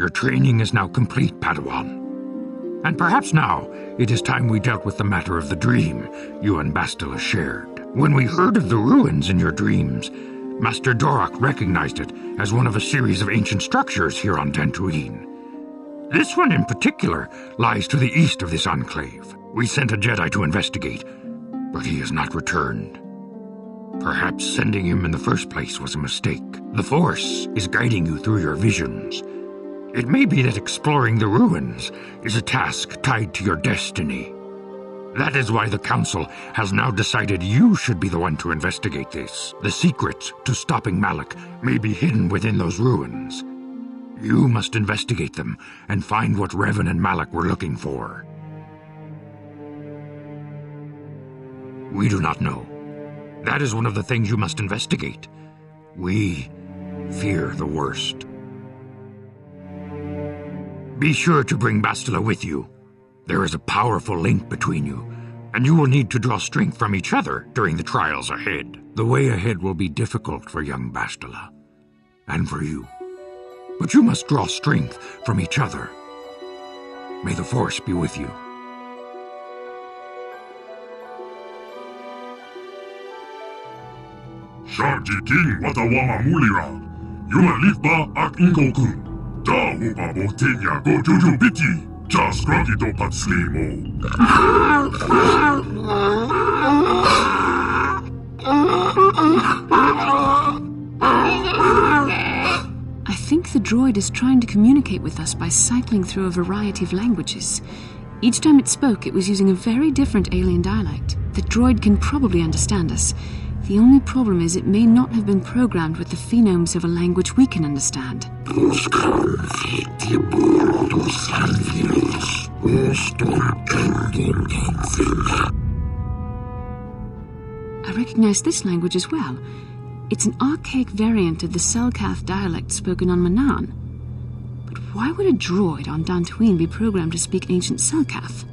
Your training is now complete, Padawan. And perhaps now it is time we dealt with the matter of the dream you and Bastila shared. When we heard of the ruins in your dreams, Master Dorak recognized it as one of a series of ancient structures here on Dantooine. This one in particular lies to the east of this enclave. We sent a Jedi to investigate, but he has not returned. Perhaps sending him in the first place was a mistake. The Force is guiding you through your visions. It may be that exploring the ruins is a task tied to your destiny. That is why the Council has now decided you should be the one to investigate this. The secrets to stopping Malak may be hidden within those ruins. You must investigate them and find what Revan and Malak were looking for. We do not know. That is one of the things you must investigate. We fear the worst. Be sure to bring Bastila with you. There is a powerful link between you, and you will need to draw strength from each other during the trials ahead. The way ahead will be difficult for young Bastila, and for you. But you must draw strength from each other. May the Force be with you. Sharji King watawama mulira. Yuma lifba ak ingokun. Da upa botenya go juju biti. Just groggy do pat slimo. I think the droid is trying to communicate with us by cycling through a variety of languages. Each time it spoke, it was using a very different alien dialect. The droid can probably understand us. The only problem is it may not have been programmed with the phonemes of a language we can understand. I recognize this language as well. It's an archaic variant of the Selkath dialect spoken on Manaan. But why would a droid on Dantooine be programmed to speak ancient Selkath?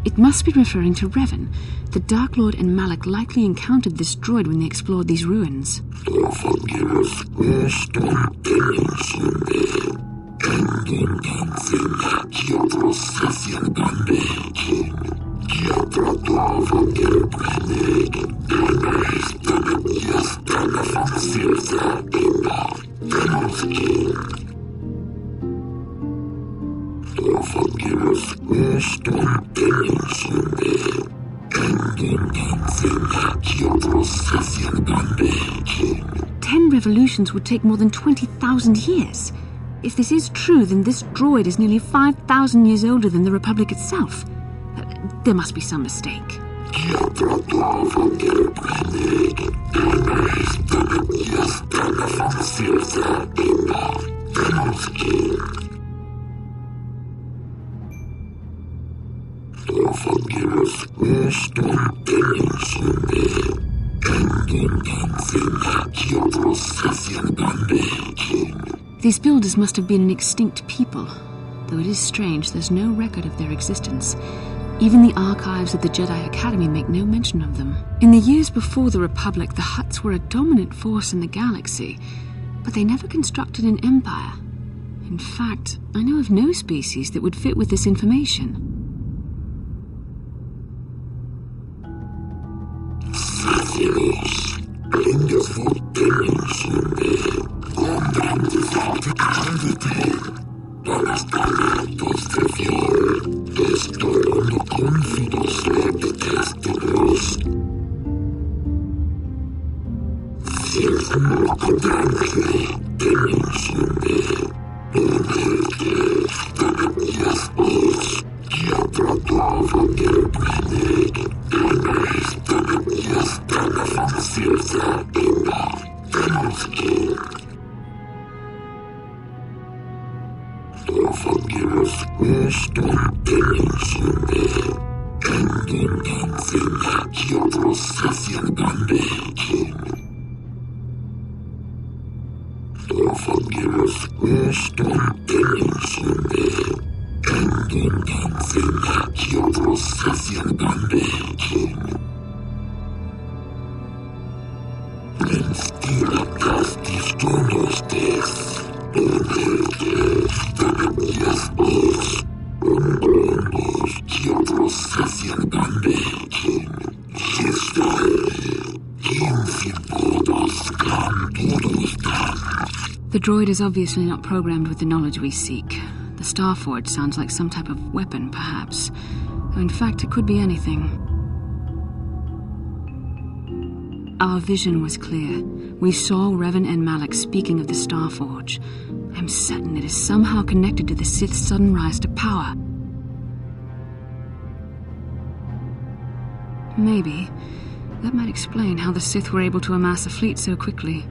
It must be referring to Revan. The Dark Lord and Malak likely encountered this droid when they explored these ruins. Ten revolutions would take more than 20,000 years. If this is true, then this droid is nearly 5,000 years older than the Republic itself. There must be some mistake. These builders must have been an extinct people, though it is strange there's no record of their existence. Even the archives of the Jedi Academy make no mention of them. In the years before the Republic, the Hutts were a dominant force in the galaxy, but they never constructed an empire. In fact, I know of no species that would fit with this information. The droid is obviously not programmed with the knowledge we seek. The Starforge sounds like some type of weapon, perhaps. Though in fact, it could be anything. Our vision was clear. We saw Revan and Malak speaking of the Starforge. I'm certain it is somehow connected to the Sith's sudden rise to power. Maybe. That might explain how the Sith were able to amass a fleet so quickly.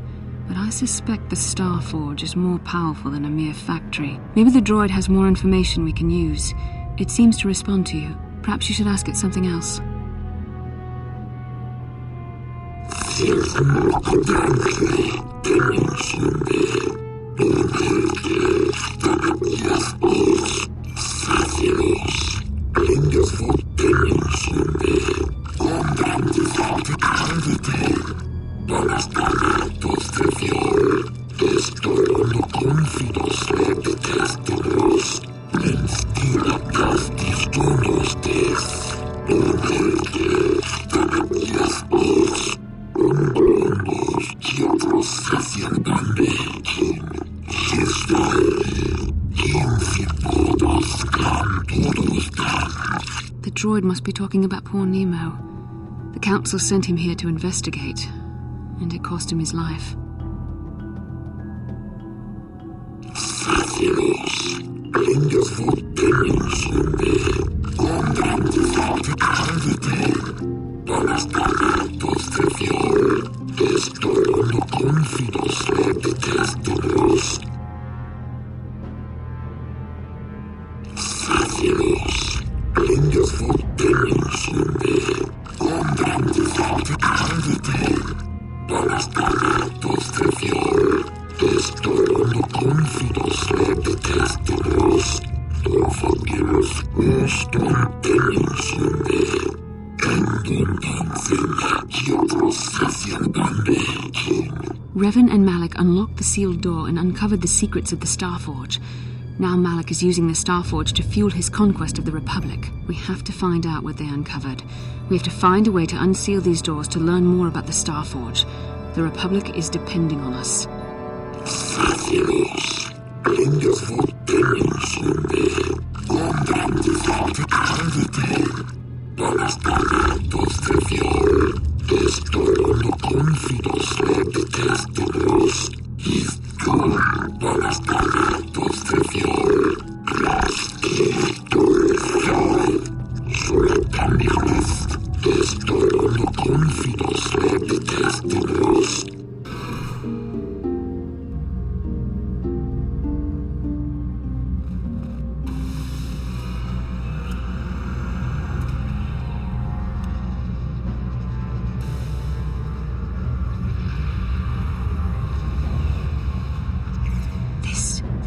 But I suspect the Starforge is more powerful than a mere factory. Maybe the droid has more information we can use. It seems to respond to you. Perhaps you should ask it something else. The droid must be talking about poor Nemo. The Council sent him here to investigate, and it cost him his life. Revan and Malak unlocked the sealed door and uncovered the secrets of the Starforge. Now Malak is using the Starforge to fuel his conquest of the Republic. We have to find out what they uncovered. We have to find a way to unseal these doors to learn more about the Starforge. The Republic is depending on us.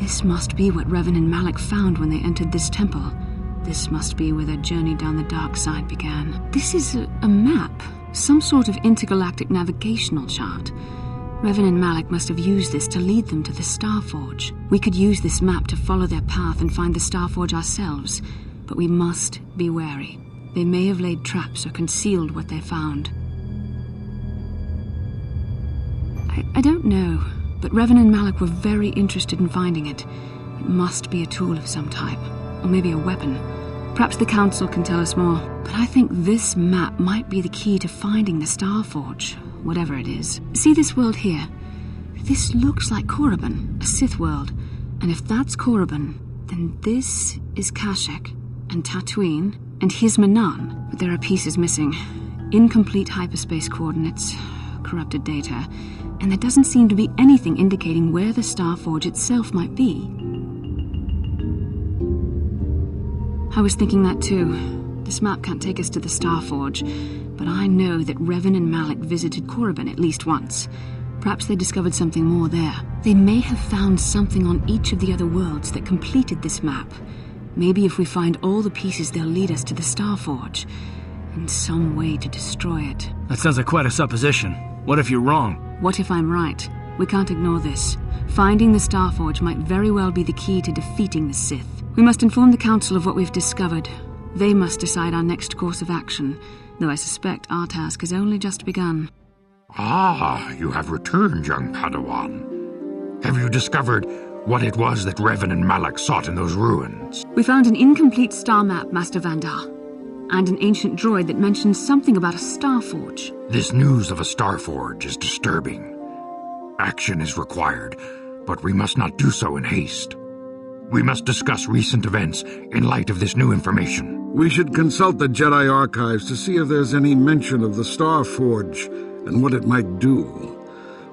This must be what Revan and Malak found when they entered this temple. This must be where their journey down the dark side began. This is a map, some sort of intergalactic navigational chart. Revan and Malak must have used this to lead them to the Starforge. We could use this map to follow their path and find the Starforge ourselves, but we must be wary. They may have laid traps or concealed what they found. I don't know, but Revan and Malak were very interested in finding it. It must be a tool of some type, or maybe a weapon. Perhaps the Council can tell us more, but I think this map might be the key to finding the Starforge, whatever it is. See this world here? This looks like Korriban, a Sith world, and if that's Korriban, then this is Kashyyyk, and Tatooine, and here's Manan, but there are pieces missing. Incomplete hyperspace coordinates, corrupted data, and there doesn't seem to be anything indicating where the Starforge itself might be. I was thinking that too. This map can't take us to the Starforge, but I know that Revan and Malak visited Korriban at least once. Perhaps they discovered something more there. They may have found something on each of the other worlds that completed this map. Maybe if we find all the pieces, they'll lead us to the Starforge, and some way to destroy it. That sounds like quite a supposition. What if you're wrong? What if I'm right? We can't ignore this. Finding the Starforge might very well be the key to defeating the Sith. We must inform the Council of what we've discovered. They must decide our next course of action, though I suspect our task has only just begun. Ah, you have returned, young Padawan. Have you discovered what it was that Revan and Malak sought in those ruins? We found an incomplete star map, Master Vandar, and an ancient droid that mentions something about a Starforge. This news of a Starforge is disturbing. Action is required, but we must not do so in haste. We must discuss recent events in light of this new information. We should consult the Jedi archives to see if there's any mention of the Starforge and what it might do.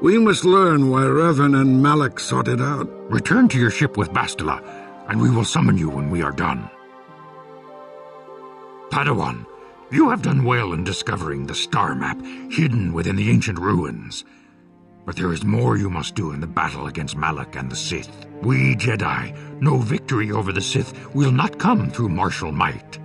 We must learn why Revan and Malak sought it out. Return to your ship with Bastila, and we will summon you when we are done. Padawan, you have done well in discovering the star map hidden within the ancient ruins. But there is more you must do in the battle against Malak and the Sith. We Jedi know victory over the Sith will not come through martial might.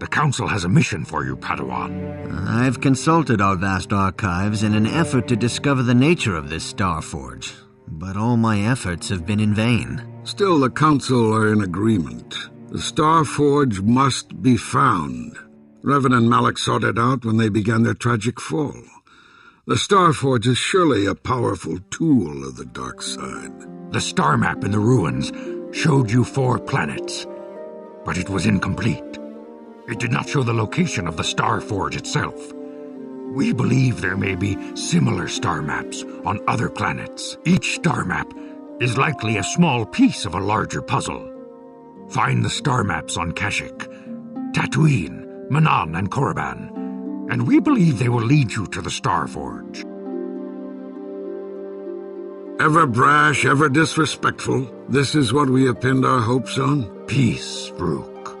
The Council has a mission for you, Padawan. I've consulted our vast archives in an effort to discover the nature of this Starforge, but all my efforts have been in vain. Still, the Council are in agreement. The Starforge must be found. Revan and Malak sought it out when they began their tragic fall. The Starforge is surely a powerful tool of the dark side. The star map in the ruins showed you 4 planets, but it was incomplete. It did not show the location of the Starforge itself. We believe there may be similar star maps on other planets. Each star map is likely a small piece of a larger puzzle. Find the star maps on Kashyyyk, Tatooine, Manan, and Korriban, and we believe they will lead you to the Starforge. Ever brash, ever disrespectful, this is what we have pinned our hopes on? Peace, Rook.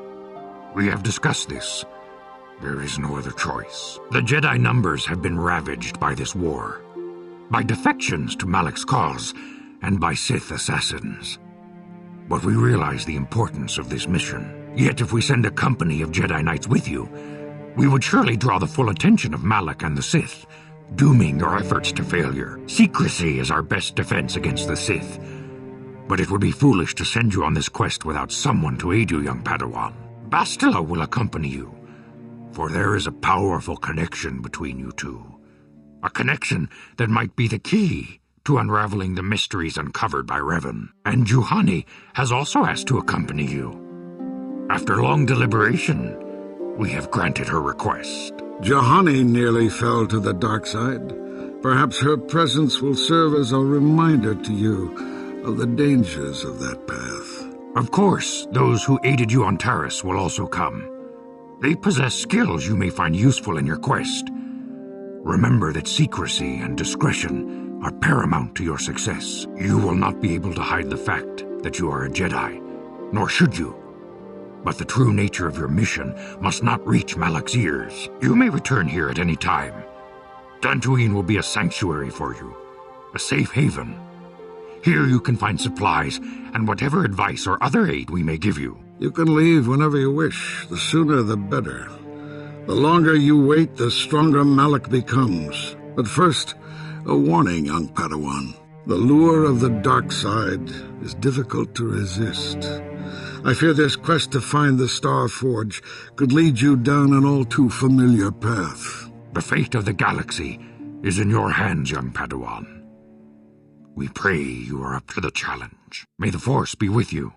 We have discussed this. There is no other choice. The Jedi numbers have been ravaged by this war, by defections to Malak's cause, and by Sith assassins. But we realize the importance of this mission. Yet if we send a company of Jedi Knights with you, we would surely draw the full attention of Malak and the Sith, dooming your efforts to failure. Secrecy is our best defense against the Sith. But it would be foolish to send you on this quest without someone to aid you, young Padawan. Bastila will accompany you, for there is a powerful connection between you two. A connection that might be the key to unraveling the mysteries uncovered by Revan. And Juhani has also asked to accompany you. After long deliberation, we have granted her request. Juhani nearly fell to the dark side. Perhaps her presence will serve as a reminder to you of the dangers of that path. Of course, those who aided you on Taris will also come. They possess skills you may find useful in your quest. Remember that secrecy and discretion are paramount to your success. You will not be able to hide the fact that you are a Jedi, nor should you. But the true nature of your mission must not reach Malak's ears. You may return here at any time. Dantooine will be a sanctuary for you, a safe haven. Here you can find supplies and whatever advice or other aid we may give you. You can leave whenever you wish. The sooner the better. The longer you wait, the stronger Malak becomes. But first, a warning, young Padawan. The lure of the dark side is difficult to resist. I fear this quest to find the Starforge could lead you down an all too familiar path. The fate of the galaxy is in your hands, young Padawan. We pray you are up to the challenge. May the Force be with you.